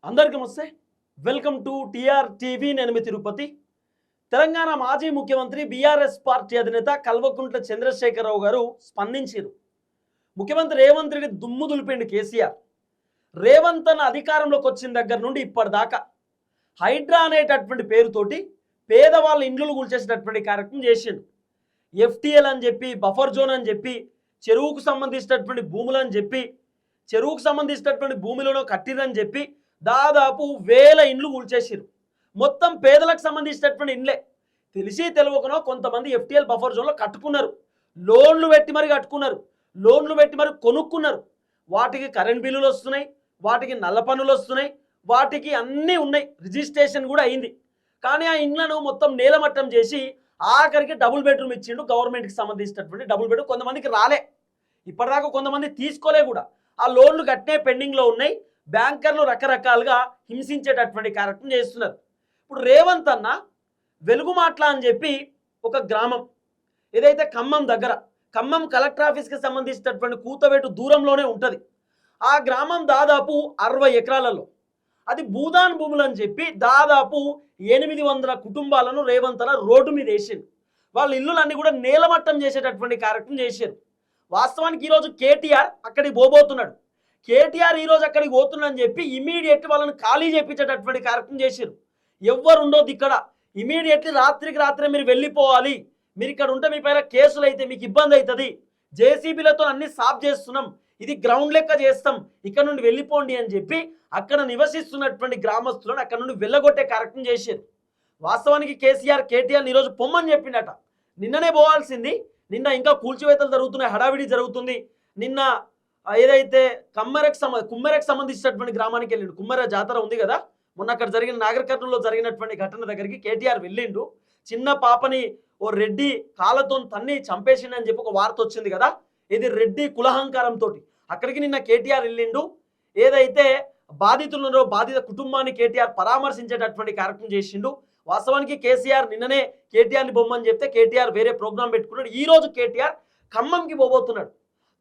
అందరికీ నమస్తే. Welcome to TR TV. నేను మీ తిరుపతి. తెలంగాణ మాజీ ముఖ్యమంత్రి బీఆర్ఎస్ పార్టీ అధినేత కల్వకుంట్ల చంద్రశేఖరరావు గారు స్పందించారు. ముఖ్యమంత్రి రేవంత్ రెడ్డి దుమ్ము దులిపిండి కేసీఆర్. రేవంత్ అన్న అధికారంలోకి వచ్చిన దగ్గర నుండి ఇప్పటిదాకా హైడ్రా అనేటటువంటి పేరుతోటి పేదవాళ్ళ ఇండ్లు కూల్చేసేటటువంటి కార్యక్రమం చేసిండు. ఎఫ్టీఎల్ అని చెప్పి, బఫర్ జోన్ అని చెప్పి, చెరువుకు సంబంధించినటువంటి భూములని చెప్పి, చెరువుకు సంబంధించినటువంటి భూమిలోనో కట్టిరని చెప్పి దాదాపు 1000 ఇండ్లు కూల్చేసిరు. మొత్తం పేదలకు సంబంధించినటువంటి ఇండ్లే. తెలిసి తెలియకనో కొంతమంది ఎఫ్టీఎల్ బఫర్ జోన్లో కట్టుకున్నారు. లోన్లు పెట్టి మరి కట్టుకున్నారు, లోన్లు పెట్టి మరి కొనుక్కున్నారు. వాటికి కరెంట్ బిల్లులు వస్తున్నాయి, వాటికి నల్ల పన్నులు వస్తున్నాయి, వాటికి అన్నీ ఉన్నాయి. రిజిస్ట్రేషన్ కూడా అయింది. కానీ ఆ ఇండ్లను మొత్తం నేలమట్టం చేసి ఆఖరికి డబుల్ బెడ్రూమ్ ఇచ్చిండు. గవర్నమెంట్కి సంబంధించినటువంటి డబుల్ బెడ్రూమ్ కొంతమందికి రాలే, ఇప్పటిదాకా కొంతమంది తీసుకోలే కూడా. ఆ లోన్లు కట్టే పెండింగ్లో ఉన్నాయి. బ్యాంకర్లు రకరకాలుగా హింసించేటటువంటి కార్యక్రమం చేస్తున్నారు. ఇప్పుడు రేవంత్ అన్న వెలుగుమాట్ల అని చెప్పి ఒక గ్రామం ఏదైతే ఖమ్మం దగ్గర, ఖమ్మం కలెక్టర్ ఆఫీస్కి సంబంధించినటువంటి కూతవేటు దూరంలోనే ఉంటుంది. ఆ గ్రామం దాదాపు 60 ఎకరాలలో, అది భూదాన్ భూములు అని చెప్పి దాదాపు 800 కుటుంబాలను రేవంత్ అన్న రోడ్డు మీద వేసిండు. వాళ్ళ ఇల్లులన్నీ కూడా నేలమట్టం చేసేటటువంటి కార్యక్రమం చేశారు. వాస్తవానికి ఈరోజు కేటీఆర్ అక్కడికి పోబోతున్నాడు. కేటీఆర్ ఈరోజు అక్కడికి పోతున్నాడని చెప్పి ఇమీడియట్ వాళ్ళని ఖాళీ చేయించేటటువంటి కార్యక్రమం చేశారు. ఎవ్వరు ఉండొద్దు ఇక్కడ, ఇమీడియట్లీ రాత్రికి రాత్రే మీరు వెళ్ళిపోవాలి, మీరు ఇక్కడ ఉంటే మీ పైన కేసులు అయితే మీకు ఇబ్బంది అవుతుంది, జేసీబీలతో అన్ని సాఫ్ చేస్తున్నాం, ఇది గ్రౌండ్ లెక్క చేస్తాం, ఇక్కడ నుండి వెళ్ళిపోండి అని చెప్పి అక్కడ నివసిస్తున్నటువంటి గ్రామస్తులను అక్కడ నుండి వెళ్ళగొట్టే కార్యక్రమం చేశారు. వాస్తవానికి కేటీఆర్ ఈరోజు పొమ్మని చెప్పిండట. నిన్ననే పోవాల్సింది, నిన్న ఇంకా కూల్చివేతలు జరుగుతున్నాయి, హడావిడి జరుగుతుంది. నిన్న ఏదైతే కుమ్మెరకు సంబంధించినటువంటి గ్రామానికి వెళ్ళిండు. కుమ్మెర జాతర ఉంది కదా, మొన్న అక్కడ జరిగిన నాగరికర్నూలులో జరిగినటువంటి ఘటన దగ్గరికి కేటీఆర్ వెళ్ళిండు. చిన్న పాపని ఓ రెడ్డి కాళ్ళతో తన్ని చంపేసిండని చెప్పి ఒక వార్త వచ్చింది కదా, ఇది రెడ్డి కులహంకారంతో అక్కడికి నిన్న కేటీఆర్ వెళ్ళిండు. ఏదైతే బాధితులున్నారో బాధిత కుటుంబాన్ని కేటీఆర్ పరామర్శించేటటువంటి కార్యక్రమం చేసిండు. వాస్తవానికి కేసీఆర్ నిన్ననే కేటీఆర్ని బొమ్మని చెప్తే కేటీఆర్ వేరే ప్రోగ్రాం పెట్టుకున్నాడు. ఈరోజు కేటీఆర్ ఖమ్మంకి పోబోతున్నాడు.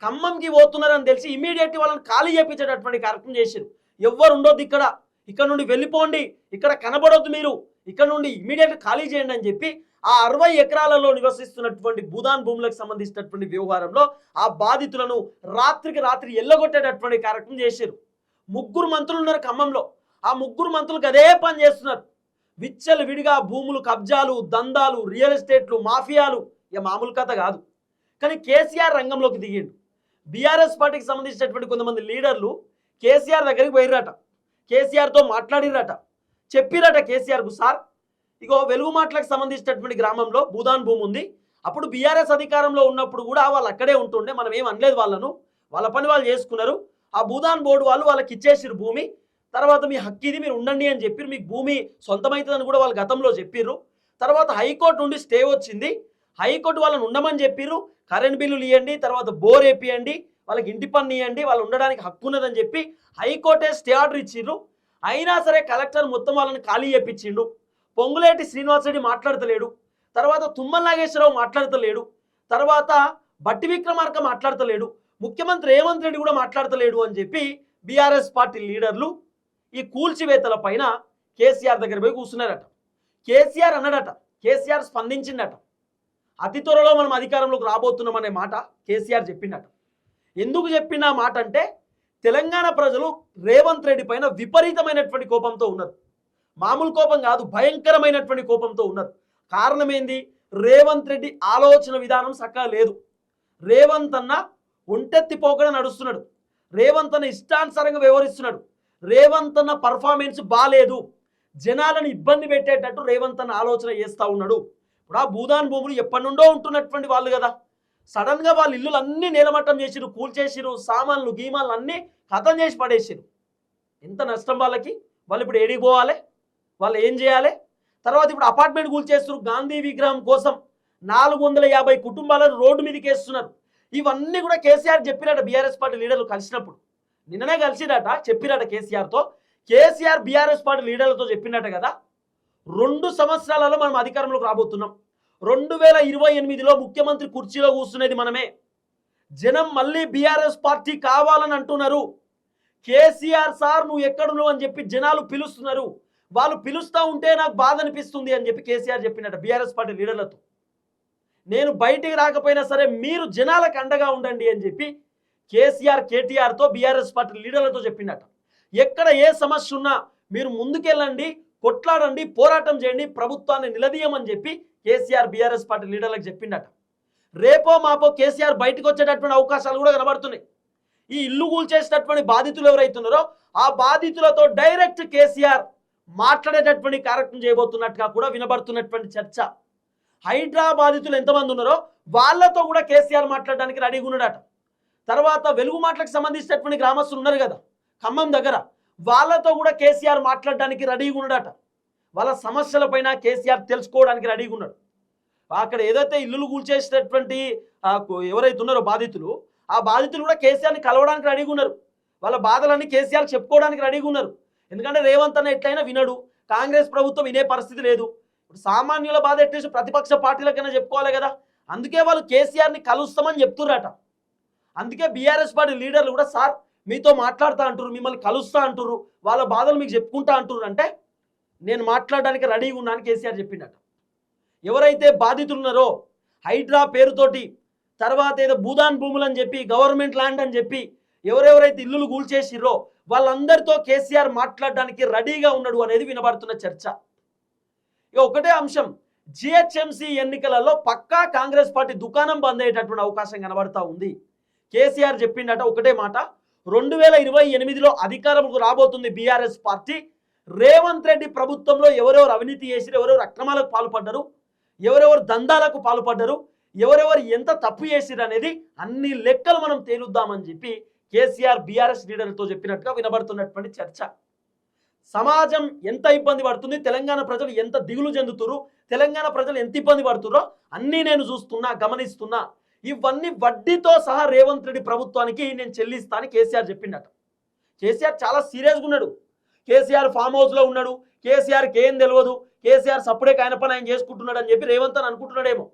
ఖమ్మంకి పోతున్నారని తెలిసి ఇమీడియట్లీ వాళ్ళని ఖాళీ చేయించేటటువంటి కార్యక్రమం చేశారు. ఎవ్వరు ఉండొద్దు ఇక్కడ నుండి వెళ్ళిపోండి, ఇక్కడ కనబడొద్దు, మీరు ఇక్కడ నుండి ఇమీడియట్గా ఖాళీ చేయండి అని చెప్పి ఆ 60 ఎకరాలలో నివసిస్తున్నటువంటి భూదాన్ భూములకు సంబంధించినటువంటి వ్యవహారంలో ఆ బాధితులను రాత్రికి రాత్రి ఎల్లగొట్టేటటువంటి కార్యక్రమం చేశారు. 3 మంత్రులు ఉన్నారు ఖమ్మంలో. ఆ 3 మంత్రులకు అదే పని చేస్తున్నారు. విచ్చలు విడిగా భూములు కబ్జాలు, దందాలు, రియల్ ఎస్టేట్లు, మాఫియాలు, ఇక మామూలు కథ కాదు. కానీ కేసీఆర్ రంగంలోకి దిగిండు. బీఆర్ఎస్ పార్టీకి సంబంధించినటువంటి కొంతమంది లీడర్లు కేసీఆర్ దగ్గరికి పోయిరట, కేసీఆర్తో మాట్లాడిరట, చెప్పిరట కేసీఆర్కు, సార్ ఇగో వెలుగుమాట్లకు సంబంధించినటువంటి గ్రామంలో భూదాన్ భూమి ఉంది, అప్పుడు బీఆర్ఎస్ అధికారంలో ఉన్నప్పుడు కూడా వాళ్ళు అక్కడే ఉంటుండే, మనం ఏం అనలేదు వాళ్ళను, వాళ్ళ పని వాళ్ళు చేసుకున్నారు. ఆ భూదాన్ బోర్డు వాళ్ళు వాళ్ళకి ఇచ్చేసిరు భూమి, తర్వాత మీ హక్కు ఇది, మీరు ఉండండి అని చెప్పి మీకు భూమి సొంతమవుతుందని కూడా వాళ్ళు గతంలో చెప్పిర్రు. తర్వాత హైకోర్టు నుండి స్టే వచ్చింది, హైకోర్టు వాళ్ళని ఉండమని చెప్పిర్రు, కరెంట్ బిల్లులు ఇవ్వండి, తర్వాత బోర్ వేపియండి, వాళ్ళకి ఇంటి పన్ను ఇవ్వండి, వాళ్ళు ఉండడానికి హక్కు ఉన్నదని చెప్పి హైకోర్టే స్టే ఆర్డర్ ఇచ్చిర్రు. అయినా సరే కలెక్టర్ మొత్తం వాళ్ళని ఖాళీ చేయించిండు. పొంగులేటి శ్రీనివాసరెడ్డి మాట్లాడతలేడు, తర్వాత తుమ్మల నాగేశ్వరరావు మాట్లాడతలేడు, తర్వాత బట్టి విక్రమార్క మాట్లాడతలేడు, ముఖ్యమంత్రి రేవంత్ రెడ్డి కూడా మాట్లాడతలేడు అని చెప్పి బీఆర్ఎస్ పార్టీ లీడర్లు ఈ కూల్చివేతల పైన కేసీఆర్ దగ్గర పోయి కూర్చున్నారట. కేసీఆర్ అన్నాడట, కేసీఆర్ స్పందించిండట, అతి త్వరలో మనం అధికారంలోకి రాబోతున్నాం అనే మాట కేసీఆర్ చెప్పిండట. ఎందుకు చెప్పిన మాట అంటే తెలంగాణ ప్రజలు రేవంత్ రెడ్డి పైన విపరీతమైనటువంటి కోపంతో ఉన్నారు. మామూలు కోపం కాదు, భయంకరమైనటువంటి కోపంతో ఉన్నారు. కారణం ఏంది? రేవంత్ రెడ్డి ఆలోచన విధానం చక్కగా లేదు. రేవంత్ అన్న ఒంటెత్తిపోకడ నడుస్తున్నాడు, రేవంత్ అన్న ఇష్టానుసారంగా వ్యవహరిస్తున్నాడు, రేవంత్ అన్న పర్ఫార్మెన్స్ బాగాలేదు, జనాలను ఇబ్బంది పెట్టేటట్టు రేవంత్ అన్న ఆలోచన చేస్తూ ఉన్నాడు. ఇప్పుడు ఆ భూదాన్ భూములు ఎప్పటి నుండో ఉంటున్నటువంటి వాళ్ళు కదా, సడన్గా వాళ్ళ ఇల్లులు అన్నీ నేలమట్టం చేసిరు, కూల్చేసిరు, సామాన్లు గీమాన్లు అన్నీ ఖతం చేసి పడేసిరు. ఎంత నష్టం వాళ్ళకి. వాళ్ళు ఇప్పుడు ఏడికి పోవాలి, వాళ్ళు ఏం చేయాలి? తర్వాత ఇప్పుడు అపార్ట్మెంట్ కూల్చేస్తారు, గాంధీ విగ్రహం కోసం 450 కుటుంబాలను రోడ్డు మీదకి వేస్తున్నారు. ఇవన్నీ కూడా కేసీఆర్ చెప్పిరట బీఆర్ఎస్ పార్టీ లీడర్లు కలిసినప్పుడు. నిన్ననే కలిసిరట, చెప్పిరట కేసీఆర్తో. కేసీఆర్ బీఆర్ఎస్ పార్టీ లీడర్లతో చెప్పినట్ట కదా, 2 సంవత్సరాలలో మనం అధికారంలోకి రాబోతున్నాం, 2028లో ముఖ్యమంత్రి కుర్చీలో కూర్చునేది మనమే, జనం మళ్ళీ బీఆర్ఎస్ పార్టీ కావాలని అంటున్నారు. కేసీఆర్ సార్ నువ్వు ఎక్కడున్నావు అని చెప్పి జనాలు పిలుస్తున్నారు, వాళ్ళు పిలుస్తూ ఉంటే నాకు బాధ అనిపిస్తుంది అని చెప్పి కేసీఆర్ చెప్పినట్టు బీఆర్ఎస్ పార్టీ లీడర్లతో. నేను బయటికి రాకపోయినా సరే మీరు జనాలకు అండగా ఉండండి అని చెప్పి కేసీఆర్ కేటీఆర్తో బీఆర్ఎస్ పార్టీ లీడర్లతో చెప్పినట్టు. ఎక్కడ ఏ సమస్య ఉన్నా మీరు ముందుకెళ్ళండి, కొట్లాడండి, పోరాటం చేయండి, ప్రభుత్వాన్ని నిలదీయమని చెప్పి కేసీఆర్ బీఆర్ఎస్ పార్టీ లీడర్లకు చెప్పిండట. రేపో మాపో కేసీఆర్ బయటకు వచ్చేటటువంటి అవకాశాలు కూడా కనబడుతున్నాయి. ఈ ఇల్లు కూల్చేసేటటువంటి బాధితులు ఎవరైతున్నారో ఆ బాధితులతో డైరెక్ట్ కేసీఆర్ మాట్లాడేటటువంటి కార్యక్రమం చేయబోతున్నట్టుగా కూడా వినబడుతున్నటువంటి చర్చ. హైడ్రా బాధితులు ఎంతమంది ఉన్నారో వాళ్ళతో కూడా కేసీఆర్ మాట్లాడడానికి రెడీగా ఉన్నాడట. తర్వాత వెలుగు మాటలకు సంబంధించినటువంటి గ్రామస్తులు ఉన్నారు కదా ఖమ్మం దగ్గర, వాళ్ళతో కూడా కేసీఆర్ మాట్లాడడానికి రెడీగా ఉన్నాడట. వాళ్ళ సమస్యలపైన కేసీఆర్ తెలుసుకోవడానికి రెడీగా ఉన్నాడు. అక్కడ ఏదైతే ఇల్లులు కూల్చేసేటటువంటి ఎవరైతే ఉన్నారో బాధితులు, ఆ బాధితులు కూడా కేసీఆర్ని కలవడానికి రెడీగా ఉన్నారు. వాళ్ళ బాధలన్నీ కేసీఆర్ చెప్పుకోవడానికి రెడీగా ఉన్నారు. ఎందుకంటే రేవంత్ అన్న ఎట్లయినా వినడు, కాంగ్రెస్ ప్రభుత్వం వినే పరిస్థితి లేదు. ఇప్పుడు సామాన్యుల బాధ ఎట్టేసి ప్రతిపక్ష పార్టీలకైనా చెప్పుకోవాలి కదా. అందుకే వాళ్ళు కేసీఆర్ని కలుస్తామని చెప్తుర్రట. అందుకే బీఆర్ఎస్ పార్టీ లీడర్లు కూడా సార్ మీతో మాట్లాడుతూ అంటారు, మిమ్మల్ని కలుస్తా అంటారు, వాళ్ళ బాధలు మీకు చెప్పుకుంటా అంటారు అంటే నేను మాట్లాడడానికి రెడీగా ఉన్నాను కేసీఆర్ చెప్పిండట. ఎవరైతే బాధితులు ఉన్నారో హైడ్రా పేరుతోటి, తర్వాత ఏదో భూదాన్ భూములు అని చెప్పి, గవర్నమెంట్ ల్యాండ్ అని చెప్పి ఎవరెవరైతే ఇల్లులు కూల్చేసిర్రో వాళ్ళందరితో కేసీఆర్ మాట్లాడడానికి రెడీగా ఉన్నాడు అనేది వినబడుతున్న చర్చ. ఇక ఒకటే అంశం, జిహెచ్ఎంసీ ఎన్నికలలో పక్కా కాంగ్రెస్ పార్టీ దుకాణం బంద్ అయ్యేటటువంటి అవకాశం కనబడతా ఉంది. కేసీఆర్ చెప్పిండట ఒకటే మాట, 2028లో అధికారంకు రాబోతుంది బీఆర్ఎస్ పార్టీ. రేవంత్ రెడ్డి ప్రభుత్వంలో ఎవరెవరు అవినీతి చేసిరు, ఎవరెవరు అక్రమాలకు పాల్పడ్డారు, ఎవరెవరు దందాలకు పాల్పడ్డారు, ఎవరెవరు ఎంత తప్పు చేసిరు అనేది అన్ని లెక్కలు మనం తేలుద్దామని చెప్పి కేసీఆర్ బీఆర్ఎస్ లీడర్లతో చెప్పినట్టుగా వినబడుతున్నటువంటి చర్చ. సమాజం ఎంత ఇబ్బంది పడుతుంది, తెలంగాణ ప్రజలు ఎంత దిగులు చెందుతురు, తెలంగాణ ప్రజలు ఎంత ఇబ్బంది పడుతురో అన్నీ నేను చూస్తున్నా, గమనిస్తున్నా. ఇవన్నీ వడ్డీతో సహా రేవంత్ రెడ్డి ప్రభుత్వానికి నేను చెల్లిస్తాను కేసీఆర్ చెప్పిండట. కేసీఆర్ చాలా సీరియస్గా ఉన్నాడు. కేసీఆర్ ఫామ్ హౌస్లో ఉన్నాడు, కేసీఆర్కి ఏం తెలియదు, కేసీఆర్ సప్పుడే ఆయన పని ఆయన చేసుకుంటున్నాడు అని చెప్పి రేవంత్ అని అనుకుంటున్నాడేమో.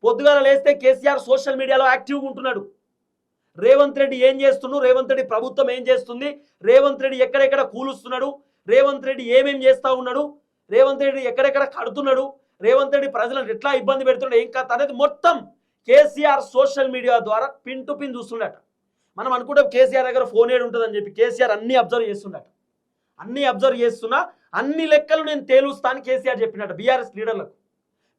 పొద్దుగాల లేస్తే కేసీఆర్ సోషల్ మీడియాలో యాక్టివ్గా ఉంటున్నాడు. రేవంత్ రెడ్డి ఏం చేస్తున్నాడు, రేవంత్ రెడ్డి ప్రభుత్వం ఏం చేస్తుంది, రేవంత్ రెడ్డి ఎక్కడెక్కడ కూలుస్తున్నాడు, రేవంత్ రెడ్డి ఏమేం చేస్తూ ఉన్నాడు, రేవంత్ రెడ్డి ఎక్కడెక్కడ కడుతున్నాడు, రేవంత్ రెడ్డి ప్రజలను ఎట్లా ఇబ్బంది పెడుతున్నాడు, ఏం కథ అనేది మొత్తం కేసీఆర్ సోషల్ మీడియా ద్వారా పిన్ టు పిన్ చూస్తుండట. మనం అనుకుంటాం కేసీఆర్ దగ్గర ఫోన్ ఏడు ఉంటుందని చెప్పి, కేసీఆర్ అన్నీ అబ్జర్వ్ చేస్తుండట. అన్నీ అబ్జర్వ్ చేస్తున్నా, అన్ని లెక్కలు నేను తేలుస్తాను కేసీఆర్ చెప్పినట్టు బీఆర్ఎస్ లీడర్లకు.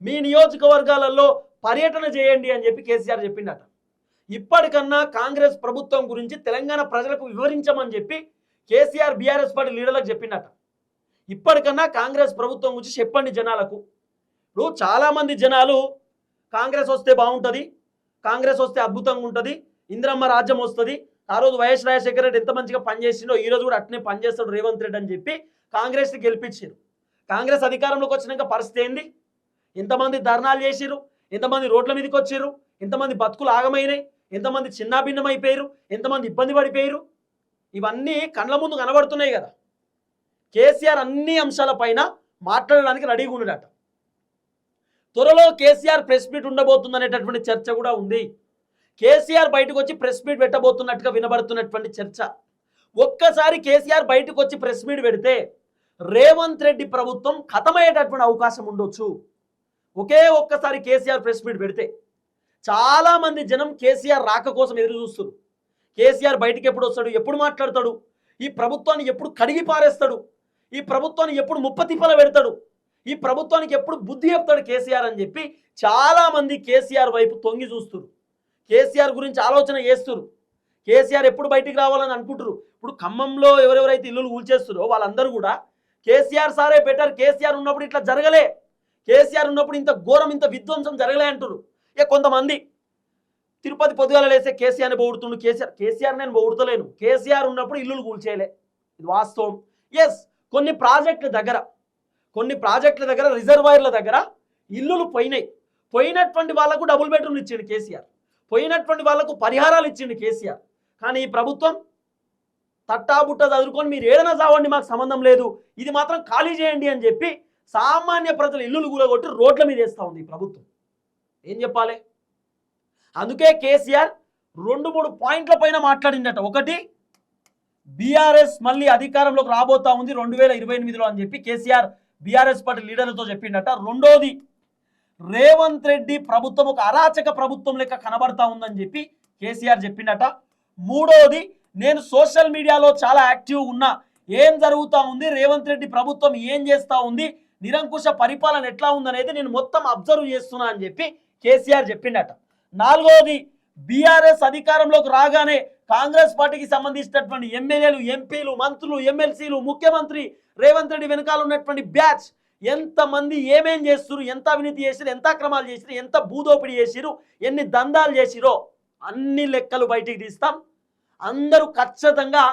మీ నియోజకవర్గాలలో పర్యటన చేయండి అని చెప్పి కేసీఆర్ చెప్పిండట. ఇప్పటికన్నా కాంగ్రెస్ ప్రభుత్వం గురించి తెలంగాణ ప్రజలకు వివరించమని చెప్పి కేసీఆర్ బీఆర్ఎస్ పార్టీ లీడర్లకు చెప్పిండట. ఇప్పటికన్నా కాంగ్రెస్ ప్రభుత్వం గురించి చెప్పండి జనాలకు. ఇప్పుడు చాలామంది జనాలు కాంగ్రెస్ వస్తే బాగుంటుంది, కాంగ్రెస్ వస్తే అద్భుతంగా ఉంటుంది, ఇందిరమ్మ రాజ్యం వస్తుంది, ఆ రోజు వైఎస్ రాజశేఖర రెడ్డి ఎంత మంచిగా పనిచేసిండో ఈ రోజు కూడా అట్నే పనిచేస్తాడు రేవంత్ రెడ్డి అని చెప్పి కాంగ్రెస్ని గెలిపించారు. కాంగ్రెస్ అధికారంలోకి వచ్చినాక పరిస్థితి ఏంది? ఎంతమంది ధర్నాలు చేసిరు, ఎంతమంది రోడ్ల మీదకి వచ్చారు, ఎంతమంది బతుకులు ఆగమైనాయి, ఎంతమంది చిన్నాభిన్నమైపోయారు, ఎంతమంది ఇబ్బంది పడిపోయారు, ఇవన్నీ కళ్ళ ముందు కనబడుతున్నాయి కదా. కేసీఆర్ అన్ని అంశాలపైన మాట్లాడడానికి రెడీగా ఉన్నాడట. త్వరలో కేసీఆర్ ప్రెస్ మీట్ ఉండబోతుందనేటటువంటి చర్చ కూడా ఉంది. కేసీఆర్ బయటకు వచ్చి ప్రెస్ మీట్ పెట్టబోతున్నట్టుగా వినబడుతున్నటువంటి చర్చ. ఒక్కసారి కేసీఆర్ బయటకు వచ్చి ప్రెస్ మీట్ పెడితే రేవంత్ రెడ్డి ప్రభుత్వం ఖతమయ్యేటటువంటి అవకాశం ఉండొచ్చు. ఒక్కసారి కేసీఆర్ ప్రెస్ మీట్ పెడితే చాలామంది జనం కేసీఆర్ రాక కోసం ఎదురు చూస్తారు. కేసీఆర్ బయటికి ఎప్పుడు వస్తాడు, ఎప్పుడు మాట్లాడతాడు, ఈ ప్రభుత్వాన్ని ఎప్పుడు కడిగి పారేస్తాడు, ఈ ప్రభుత్వాన్ని ఎప్పుడు ముప్పతిప్పల పెడతాడు, ఈ ప్రభుత్వానికి ఎప్పుడు బుద్ధి చెప్తాడు కేసీఆర్ అని చెప్పి చాలామంది కేసీఆర్ వైపు తొంగి చూస్తారు. కేసీఆర్ గురించి ఆలోచన చేస్తారు. కేసీఆర్ ఎప్పుడు బయటికి రావాలని అనుకుంటారు. ఇప్పుడు ఖమ్మంలో ఎవరెవరైతే ఇల్లులు కూల్చేస్తారో వాళ్ళందరూ కూడా కేసీఆర్ సారే బెటర్, కేసీఆర్ ఉన్నప్పుడు ఇట్లా జరగలే, కేసీఆర్ ఉన్నప్పుడు ఇంత ఘోరం ఇంత విధ్వంసం జరగలే అంటారు. ఇక కొంతమంది తిరుపతి పొద్దుగాల లేస్తే కేసీఆర్ని పొగుడుతుండు, కేసీఆర్ నేను పొగుడుతలేను, కేసీఆర్ ఉన్నప్పుడు ఇల్లులు కూల్చేయలే, ఇది వాస్తవం. ఎస్, కొన్ని ప్రాజెక్టుల దగ్గర రిజర్వాయర్ల దగ్గర ఇల్లులు పోయినటువంటి వాళ్ళకు డబుల్ బెడ్రూమ్లు ఇచ్చిండు కేసీఆర్, పోయినటువంటి వాళ్లకు పరిహారాలు ఇచ్చిండు కేసీఆర్. కానీ ఈ ప్రభుత్వం తట్టాబుట్ట చదువుకొని మీరు ఏదైనా చావండి మాకు సంబంధం లేదు, ఇది మాత్రం ఖాళీ చేయండి అని చెప్పి సామాన్య ప్రజలు ఇల్లులు కూలగొట్టి రోడ్ల మీద వేస్తూ ఉంది ఈ ప్రభుత్వం. ఏం చెప్పాలి? అందుకే కేసీఆర్ 2-3 పాయింట్ల పైన మాట్లాడిందట. ఒకటి, బీఆర్ఎస్ మళ్ళీ అధికారంలోకి రాబోతా ఉంది 2028లో అని చెప్పి కేసీఆర్ బీఆర్ఎస్ పార్టీ లీడర్లతో చెప్పిండట. రెండోది, రేవంత్ రెడ్డి ప్రభుత్వం ఒక అరాచక ప్రభుత్వం లెక్క కనబడతా ఉందని చెప్పి కేసీఆర్ చెప్పిండట. మూడోది, నేను సోషల్ మీడియాలో చాలా యాక్టివ్ ఉన్నా, ఏం జరుగుతూ ఉంది, రేవంత్ రెడ్డి ప్రభుత్వం ఏం చేస్తూ ఉంది, నిరంకుశ పరిపాలన ఎట్లా ఉందనేది నేను మొత్తం అబ్జర్వ్ చేస్తున్నా అని చెప్పి కేసీఆర్ చెప్పిండట. నాలుగోది, బీఆర్ఎస్ అధికారంలోకి రాగానే కాంగ్రెస్ పార్టీకి సంబంధించినటువంటి ఎమ్మెల్యేలు, ఎంపీలు, మంత్రులు, ఎమ్మెల్సీలు, ముఖ్యమంత్రి రేవంత్ రెడ్డి వెనకాల ఉన్నటువంటి బ్యాచ్ ఎంతమంది ఏమేం చేస్తున్నారు, ఎంత అవినీతి చేసిరు, ఎంత అక్రమాలు చేసిరు, ఎంత భూదోపిడీ చేసిరు, ఎన్ని దందాలు చేసిరో అన్ని లెక్కలు బయటికి తీస్తాం, అందరూ ఖచ్చితంగా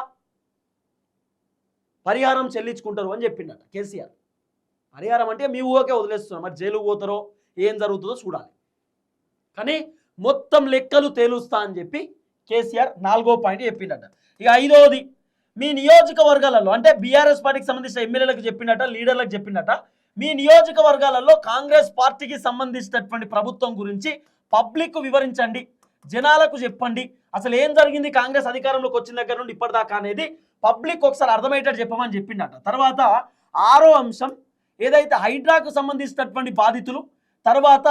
పరిహారం చెల్లించుకుంటారు అని చెప్పిండట కేసీఆర్. పరిహారం అంటే మీ ఊహకే వదిలేస్తున్నాం, మరి జైలుకు పోతారో ఏం జరుగుతుందో చూడాలి, కానీ మొత్తం లెక్కలు తేలుస్తా అని చెప్పి కేసీఆర్ 4వ పాయింట్ చెప్పిండట. ఇక 5వది, మీ నియోజకవర్గాలలో అంటే బీఆర్ఎస్ పార్టీకి సంబంధించిన ఎమ్మెల్యేలకు చెప్పిండట, లీడర్లకు చెప్పిండట, మీ నియోజకవర్గాలలో కాంగ్రెస్ పార్టీకి సంబంధించినటువంటి ప్రభుత్వం గురించి పబ్లిక్ వివరించండి, జనాలకు చెప్పండి, అసలు ఏం జరిగింది కాంగ్రెస్ అధికారంలోకి వచ్చిన దగ్గర నుండి ఇప్పటిదాకా అనేది పబ్లిక్ ఒకసారి అర్థమయ్యేటట్టు చెప్పమని చెప్పిండట. తర్వాత 6వ అంశం, ఏదైతే హైడ్రాకు సంబంధించినటువంటి బాధితులు, తర్వాత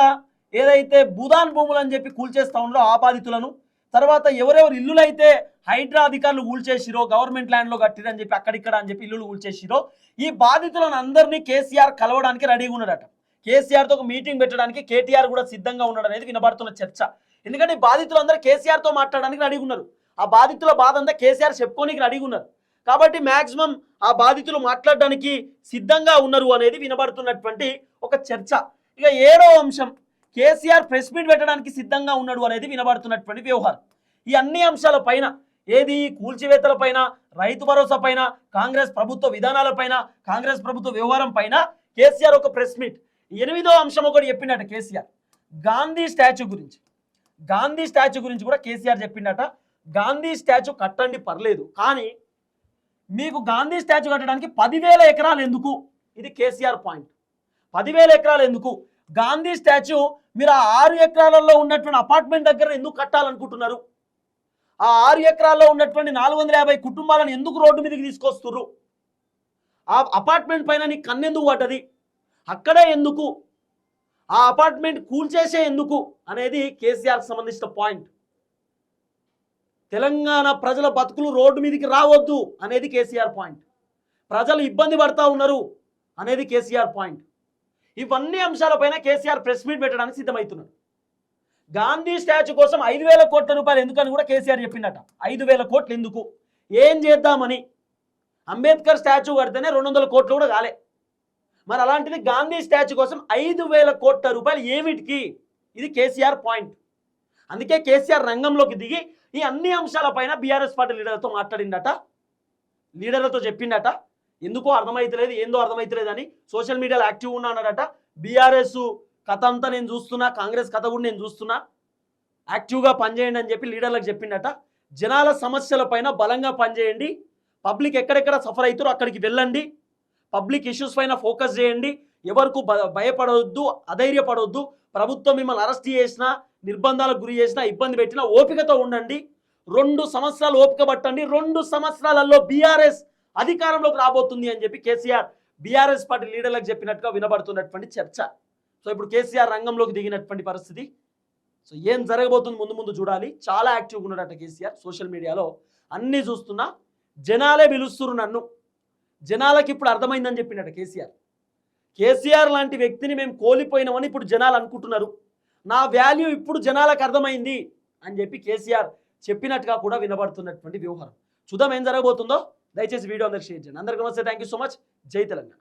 ఏదైతే భూదాన్ భూములు అని చెప్పి కూల్చేస్తా ఉన్నారో ఆ బాధితులను, తర్వాత ఎవరెవరు ఇల్లులు అయితే హైడ్రా అధికారులు కూల్చేసిరో, గవర్నమెంట్ ల్యాండ్లో కట్టిరని చెప్పి అక్కడిక్కడ అని చెప్పి ఇల్లులు కూల్చేసిరో, ఈ బాధితులను అందరినీ కేసీఆర్ కలవడానికి రెడీగా ఉన్నాడట. కేసీఆర్తో ఒక మీటింగ్ పెట్టడానికి కేటీఆర్ కూడా సిద్ధంగా ఉన్నాడు అనేది వినబడుతున్న చర్చ. ఎందుకంటే బాధితులందరూ కేసీఆర్తో మాట్లాడడానికి రెడీగా ఉన్నారు, ఆ బాధితుల బాధ అంతా కేసీఆర్ చెప్పుకోనికి రెడీగా ఉన్నారు, కాబట్టి మ్యాక్సిమం ఆ బాధితులు మాట్లాడడానికి సిద్ధంగా ఉన్నారు అనేది వినబడుతున్నటువంటి ఒక చర్చ. ఇక 7వ అంశం, కేసీఆర్ ప్రెస్ మీట్ పెట్టడానికి సిద్ధంగా ఉన్నాడు అనేది వినబడుతున్నటువంటి వ్యవహారం. ఈ అన్ని అంశాల పైన, ఏది కూల్చివేతల పైన, రైతు భరోసా పైన, కాంగ్రెస్ ప్రభుత్వ విధానాల పైన, కాంగ్రెస్ ప్రభుత్వ వ్యవహారం పైన కేసీఆర్ ఒక ప్రెస్ మీట్. 8వ అంశం ఒకటి చెప్పిండట కేసీఆర్, గాంధీ స్టాచ్యూ గురించి. గాంధీ స్టాచ్యూ గురించి కూడా కేసీఆర్ చెప్పిండట, గాంధీ స్టాచ్యూ కట్టండి పర్లేదు, కానీ మీకు గాంధీ స్టాచ్యూ కట్టడానికి 10,000 ఎకరాలు ఎందుకు? ఇది కేసీఆర్ పాయింట్. 10,000 ఎకరాలు ఎందుకు? గాంధీ స్టాచ్యూ మీరు ఆ 6 ఎకరాలలో ఉన్నటువంటి అపార్ట్మెంట్ దగ్గర ఎందుకు కట్టాలనుకుంటున్నారు? ఆ 6 ఎకరాల్లో ఉన్నటువంటి 450 కుటుంబాలను ఎందుకు రోడ్డు మీదకి తీసుకొస్తున్నారు? ఆ అపార్ట్మెంట్ పైన నీ కన్నెందుకు పడ్డది? అక్కడే ఎందుకు? ఆ అపార్ట్మెంట్ కూల్చేసే ఎందుకు అనేది కేసీఆర్కి సంబంధించిన పాయింట్. తెలంగాణ ప్రజల బతుకులు రోడ్డు మీదకి రావద్దు అనేది కేసీఆర్ పాయింట్. ప్రజలు ఇబ్బంది పడతా ఉన్నారు అనేది కేసీఆర్ పాయింట్. ఇవన్నీ అంశాలపైన కేసీఆర్ ప్రెస్ మీట్ పెట్టడానికి సిద్ధమవుతున్నాడు. గాంధీ స్టాచ్యూ కోసం 5,000 కోట్ల రూపాయలు ఎందుకని కూడా కేసీఆర్ చెప్పిండట. 5,000 కోట్లు ఎందుకు? ఏం చేద్దామని? అంబేద్కర్ స్టాచ్యూ కడితేనే 200 కోట్లు కూడా కాలే, మరి అలాంటిది గాంధీ స్టాచ్యూ కోసం 5,000 కోట్ల రూపాయలు ఏమిటికి? ఇది కేసీఆర్ పాయింట్. అందుకే కేసీఆర్ రంగంలోకి దిగి ఈ అన్ని అంశాలపైన బీఆర్ఎస్ పార్టీ లీడర్లతో మాట్లాడిండట, లీడర్లతో చెప్పిండట. ఎందుకో అర్థమైతలేదు, ఏందో అర్థమైతలేదు అని సోషల్ మీడియాలో యాక్టివ్ ఉన్నా అన్నాడట. బీఆర్ఎస్ కథ అంతా నేను చూస్తున్నా, కాంగ్రెస్ కథ కూడా నేను చూస్తున్నా, యాక్టివ్గా పనిచేయండి అని చెప్పి లీడర్లకు చెప్పిండట. జనాల సమస్యలపైన బలంగా పనిచేయండి, పబ్లిక్ ఎక్కడెక్కడ సఫర్ అవుతారో అక్కడికి వెళ్ళండి, పబ్లిక్ ఇష్యూస్ పైన ఫోకస్ చేయండి, ఎవరికి భయపడవద్దు, అధైర్యపడవద్దు, ప్రభుత్వం మిమ్మల్ని అరెస్ట్ చేసినా, నిర్బంధాలకు గురి చేసినా, ఇబ్బంది పెట్టినా ఓపికతో ఉండండి, 2 సంవత్సరాలు ఓపిక పట్టండి, 2 సంవత్సరాలలో బీఆర్ఎస్ అధికారంలోకి రాబోతుంది అని చెప్పి కేసీఆర్ బీఆర్ఎస్ పార్టీ లీడర్లకు చెప్పినట్టుగా వినబడుతున్నటువంటి చర్చ. సో ఇప్పుడు కేసీఆర్ రంగంలోకి దిగినటువంటి పరిస్థితి. సో ఏం జరగబోతుంది ముందు ముందు చూడాలి. చాలా యాక్టివ్గా ఉన్నాడట కేసీఆర్ సోషల్ మీడియాలో, అన్నీ చూస్తున్నా, జనాలే పిలుస్తున్నారు నన్ను, జనాలకి ఇప్పుడు అర్థమైందని చెప్పిండట కేసీఆర్. కేసీఆర్ లాంటి వ్యక్తిని మేము కోల్పోయినామని ఇప్పుడు జనాలు అనుకుంటున్నారు, నా వాల్యూ ఇప్పుడు జనాలకు అర్థమైంది అని చెప్పి కేసీఆర్ చెప్పినట్టుగా కూడా వినబడుతున్నటువంటి వ్యవహారం. చూద్దాం ఏం జరగబోతుందో. దయచేసి వీడియో అందరికి షేర్ చేయండి. అందరికీ నమస్తే, థ్యాంక్ యూ సో మచ్. జై తెలంగాణ.